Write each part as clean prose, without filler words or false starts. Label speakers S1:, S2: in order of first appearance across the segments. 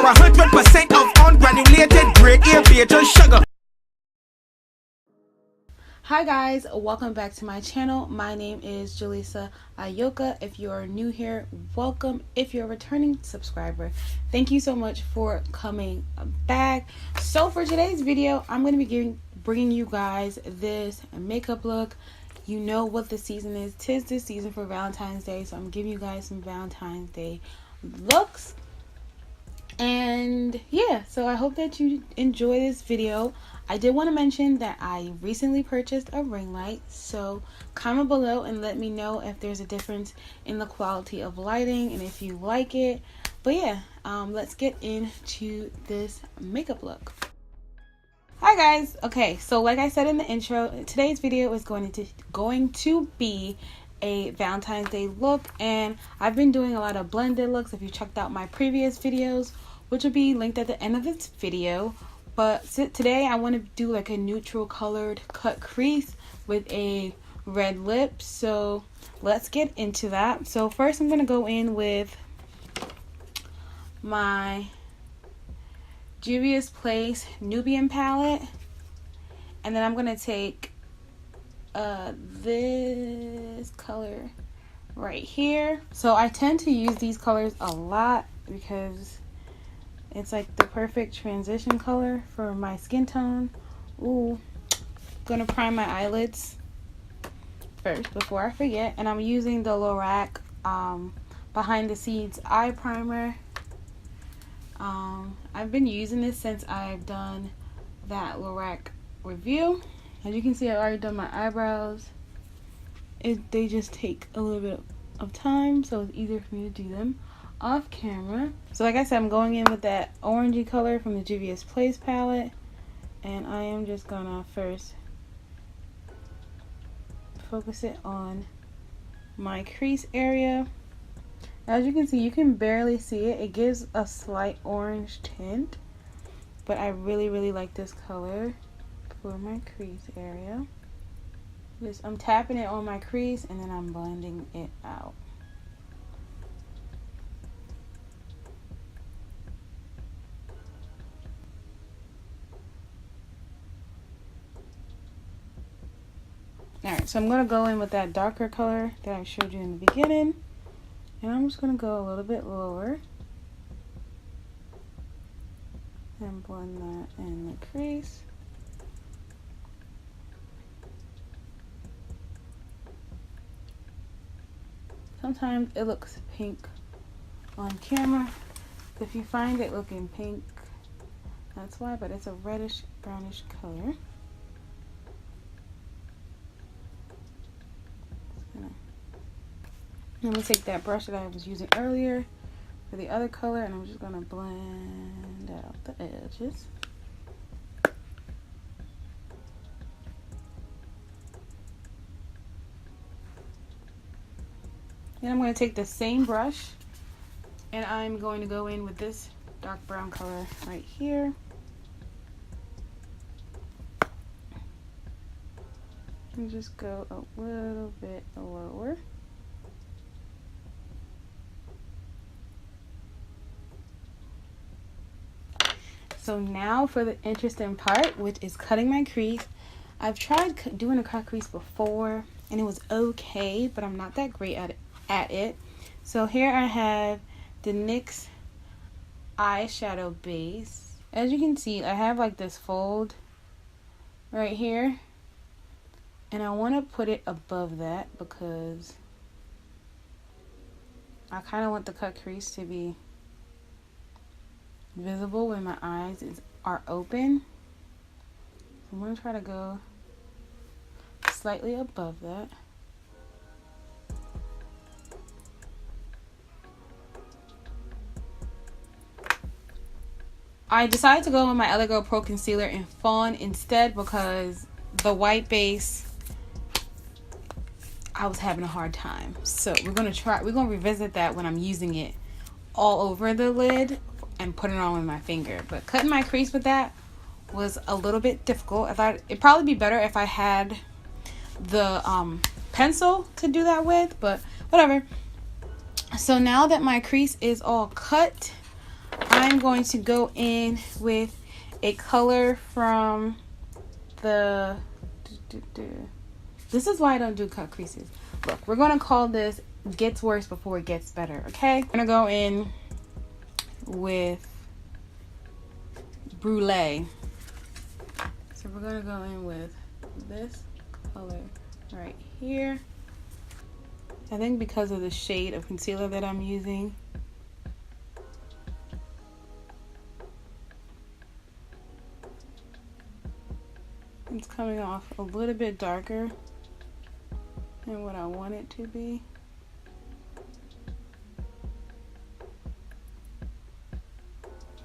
S1: 100% of ungranulated grade A beige sugar.
S2: Hi guys, welcome back to my channel. My name is Jaleesa Ayoka. If you are new here, welcome. If you're a returning subscriber, thank you so much for coming back. So for today's video, I'm going to be bringing you guys this makeup look. You know what the season is. 'Tis the season for Valentine's Day, so I'm giving you guys some Valentine's Day looks. And yeah, so I hope that you enjoy this video. I did want to mention that I recently purchased a ring light, so comment below and let me know if there's a difference in the quality of lighting and if you like it. But yeah, let's get into this makeup look. Hi guys. Okay, so like I said in the intro, today's video is going to be a Valentine's Day look, and I've been doing a lot of blended looks. If you checked out my previous videos, which will be linked at the end of this video, but today I want to do like a neutral colored cut crease with a red lip. So let's get into that. So first I'm going to go in with my Juvia's Place Nubian palette, and then I'm going to take this color right here. So I tend to use these colors a lot because it's like the perfect transition color for my skin tone. Ooh, gonna prime my eyelids first before I forget, and I'm using the Lorac Behind the Scenes eye primer. I've been using this since I've done that Lorac review. As you can see, I've already done my eyebrows. They just take a little bit of time, so it's easier for me to do them off camera. So like I said, I'm going in with that orangey color from the Juvia's Place palette, and I am just gonna first focus it on my crease area. As you can see, you can barely see it. It gives a slight orange tint, but I really like this color for my crease area. I'm tapping it on my crease and then I'm blending it out. Alright, so I'm going to go in with that darker color that I showed you in the beginning. And I'm just going to go a little bit lower and blend that in the crease. Sometimes it looks pink on camera. If you find it looking pink, that's why, but it's a reddish brownish color. I'm going to take that brush that I was using earlier for the other color, and I'm just going to blend out the edges. Then I'm going to take the same brush and I'm going to go in with this dark brown color right here. And just go a little bit lower. So now for the interesting part, which is cutting my crease. I've tried doing a cut crease before and it was okay, but I'm not that great at it. So here I have the NYX eyeshadow base. As you can see, I have like this fold right here, and I want to put it above that because I kind of want the cut crease to be visible when my eyes are open. I'm going to try to go slightly above that. I decided to go with my Ardell Pro Concealer in Fawn instead because the white base, I was having a hard time. So we're going to revisit that when I'm using it all over the lid and putting it on with my finger. But cutting my crease with that was a little bit difficult. I thought it'd probably be better if I had the pencil to do that with, but whatever. So now that my crease is all cut, I'm going to go in with a color from the... This is why I don't do cut creases. Look, we're going to call this Gets Worse Before It Gets Better, okay? I'm going to go in with Brulee. So we're going to go in with this color right here. I think because of the shade of concealer that I'm using, it's coming off a little bit darker than what I want it to be.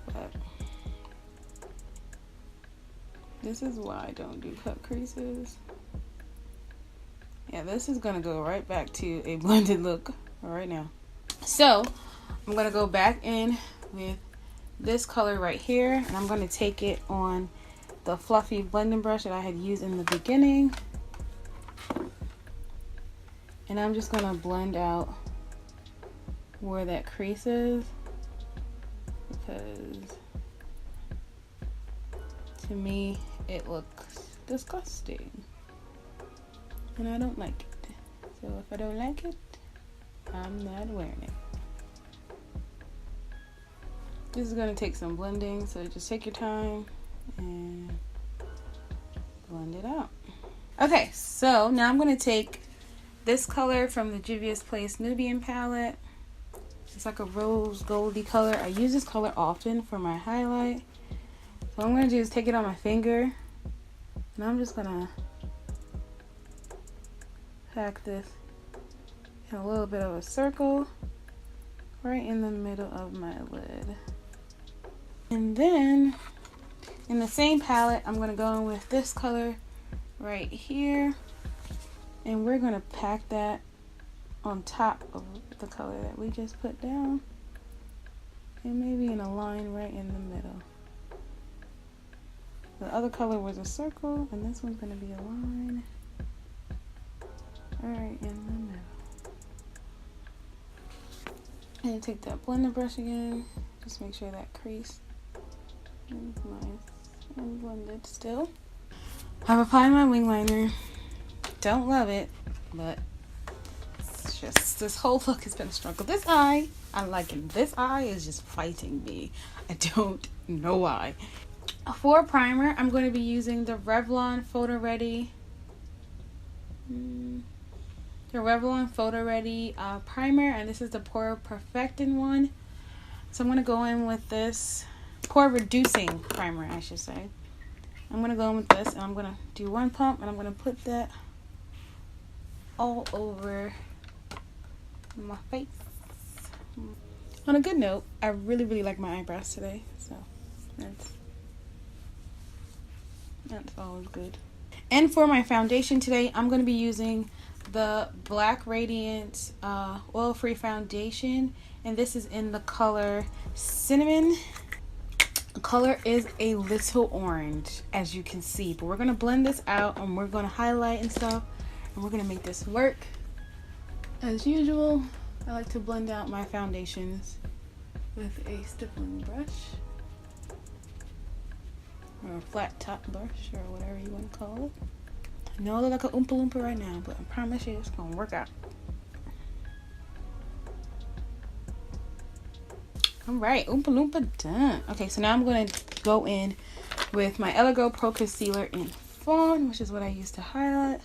S2: But this is why I don't do cut creases. Yeah, this is gonna go right back to a blended look right now. So I'm gonna go back in with this color right here, and I'm gonna take it on the fluffy blending brush that I had used in the beginning, and I'm just gonna blend out where that crease is, because to me it looks disgusting and I don't like it. So if I don't like it, I'm not wearing it. This is gonna take some blending, so just take your time and blend it out. Okay, so now I'm gonna take this color from the Juvia's Place Nubian palette. It's like a rose goldy color. I use this color often for my highlight. So what I'm gonna do is take it on my finger, and I'm just gonna pack this in a little bit of a circle right in the middle of my lid. And then in the same palette, I'm gonna go in with this color right here, and we're gonna pack that on top of the color that we just put down, and maybe in a line right in the middle. The other color was a circle, and this one's gonna be a line right in the middle. And take that blender brush again, just make sure that crease is nice and blended still. I've applied my wing liner. Don't love it, but it's just, this whole look has been a struggle. This eye, I'm liking. This eye is just fighting me. I don't know why. For primer, I'm going to be using the Revlon Photo Ready. The Revlon Photo Ready primer, and this is the Pore Perfecting one. So I'm going to go in with this Pore Reducing primer, I should say. I'm going to go in with this, and I'm going to do one pump, and I'm going to put that all over my face. On a good note, I really like my eyebrows today, so that's always good. And for my foundation today, I'm going to be using the Black Radiance oil-free foundation, and this is in the color Cinnamon. The color is a little orange, as you can see, but we're going to blend this out, and we're going to highlight and stuff, and we're going to make this work. As usual, I like to blend out my foundations with a stippling brush, or a flat top brush, or whatever you want to call it. I know I look like a Oompa Loompa right now, but I promise you it's going to work out. Alright, Oompa Loompa done. Okay, so now I'm going to go in with my Lorac Pro Concealer in Fawn, which is what I use to highlight.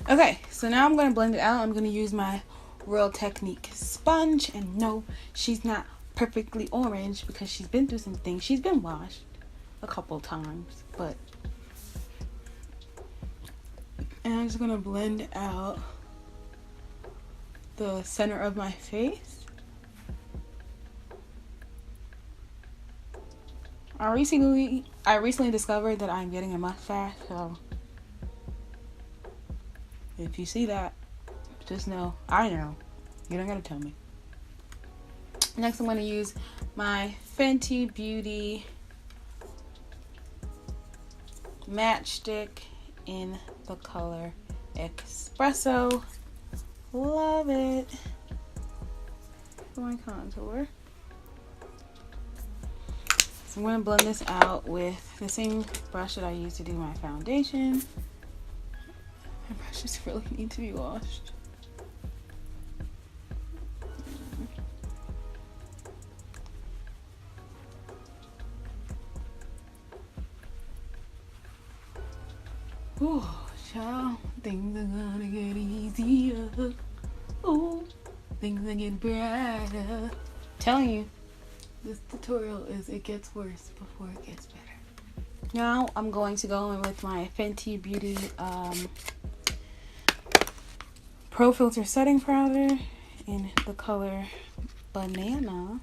S2: Okay, so now I'm going to blend it out. I'm going to use my Real Technique sponge, and no, she's not perfectly orange because she's been through some things. She's been washed a couple times, but and I'm just gonna blend out the center of my face. I recently discovered that I'm getting a mustache, so if you see that, just know, I know. You don't gotta tell me. Next, I'm gonna use my Fenty Beauty matchstick in the color Espresso. Love it. For my contour. So I'm going to blend this out with the same brush that I use to do my foundation. My brushes really need to be washed. Ooh, child, things are gonna get easier. Ooh, things are getting brighter. Telling you, this tutorial it gets worse before it gets better. Now I'm going to go in with my Fenty Beauty Pro Filt'r setting powder in the color Banana.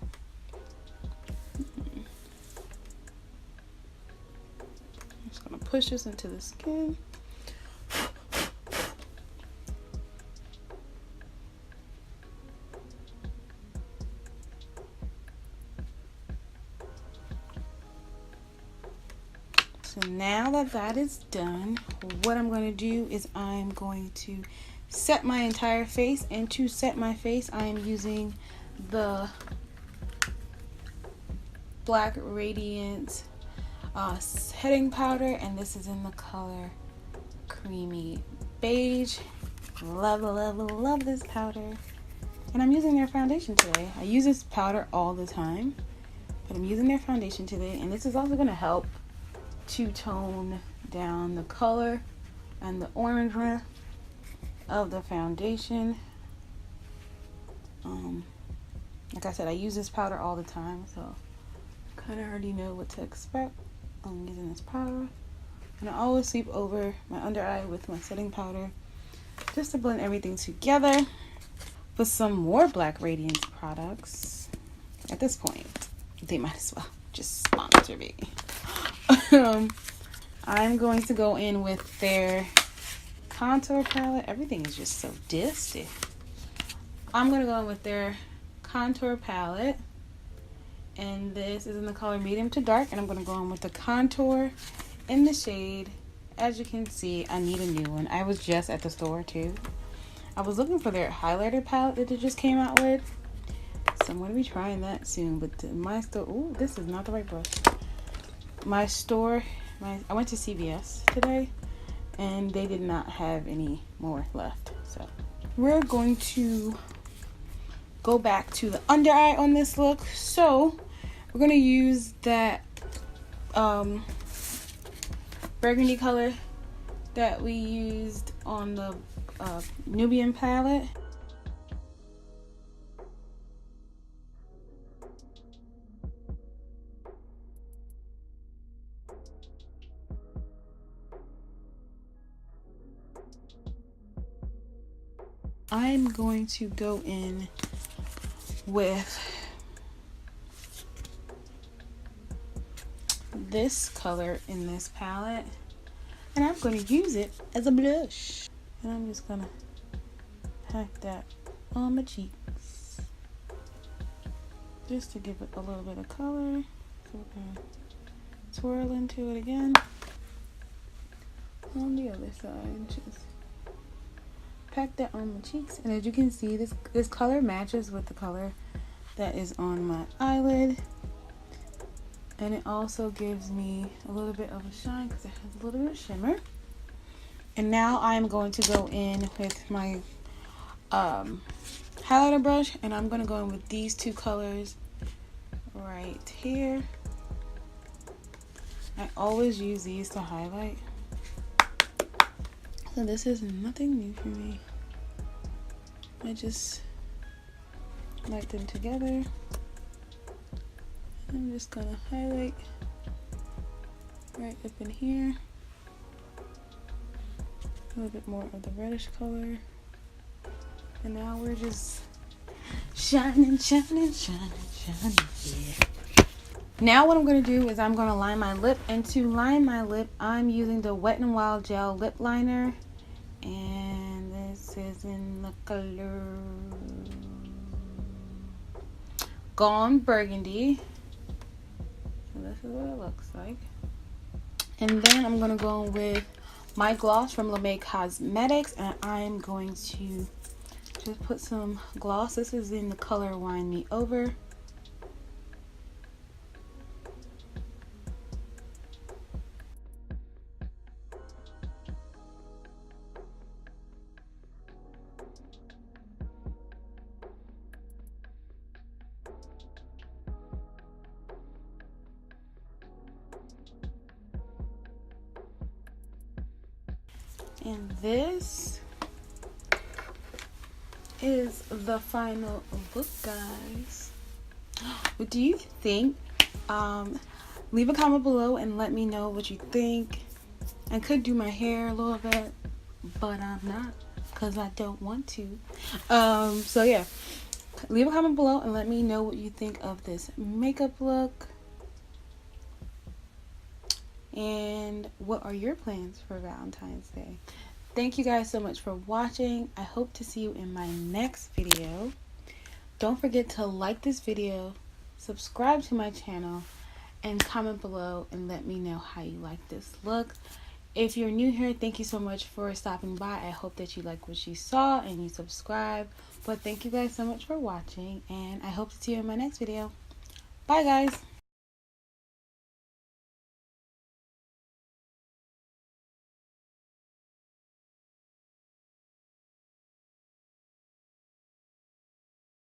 S2: I'm just gonna push this into the skin. So now that that is done, what I'm going to do is I'm going to set my entire face. And to set my face, I am using the Black Radiance setting powder, and this is in the color Creamy Beige. Love, love, love this powder. And I'm using their foundation today. I use this powder all the time, but I'm using their foundation today, and this is also going to help to tone down the color and the orange of the foundation. Like I said, I use this powder all the time, so I kind of already know what to expect. I'm using this powder, and I always sweep over my under eye with my setting powder just to blend everything together. For some more Black Radiance products, at this point they might as well just sponsor me. I'm going to go in with their contour palette. Everything is just so disty. I'm going to go in with their contour palette, and this is in the color medium to dark, and I'm going to go in with the contour in the shade. As you can see, I need a new one. I was just at the store too. I was looking for their highlighter palette that they just came out with, so I'm going to be trying that soon. But my store, ooh, this is not the right brush. My store, I went to CVS today, and they did not have any more left. So we're going to go back to the under eye on this look. So we're going to use that burgundy color that we used on the Nubian palette. I'm going to go in with this color in this palette, and I'm going to use it as a blush, and I'm just gonna pack that on my cheeks just to give it a little bit of color. So we're gonna twirl into it again on the other side. Just pack that on my cheeks, and as you can see, this color matches with the color that is on my eyelid, and it also gives me a little bit of a shine because it has a little bit of shimmer. And now I'm going to go in with my highlighter brush, and I'm going to go in with these two colors right here. I always use these to highlight, so this is nothing new for me. I just like them together. I'm just gonna highlight right up in here. A little bit more of the reddish color. And now we're just shining, shining, shining, shining. Yeah. Now what I'm going to do is I'm going to line my lip. And to line my lip, I'm using the Wet n Wild Gel Lip Liner. And this is in the color Gone Burgundy. So this is what it looks like. And then I'm going to go with my gloss from LeMay Cosmetics, and I'm going to just put some gloss. This is in the color Wine Me Over. And this is the final look, guys. What do you think? Leave a comment below and let me know what you think. I could do my hair a little bit, but I'm not, because I don't want to. So yeah, leave a comment below and let me know what you think of this makeup look. And what are your plans for Valentine's Day? Thank you guys so much for watching. I hope to see you in my next video. Don't forget to like this video, subscribe to my channel, and comment below and let me know how you like this look. If you're new here, thank you so much for stopping by. I hope that you like what you saw and you subscribe. But thank you guys so much for watching, and I hope to see you in my next video. Bye, guys.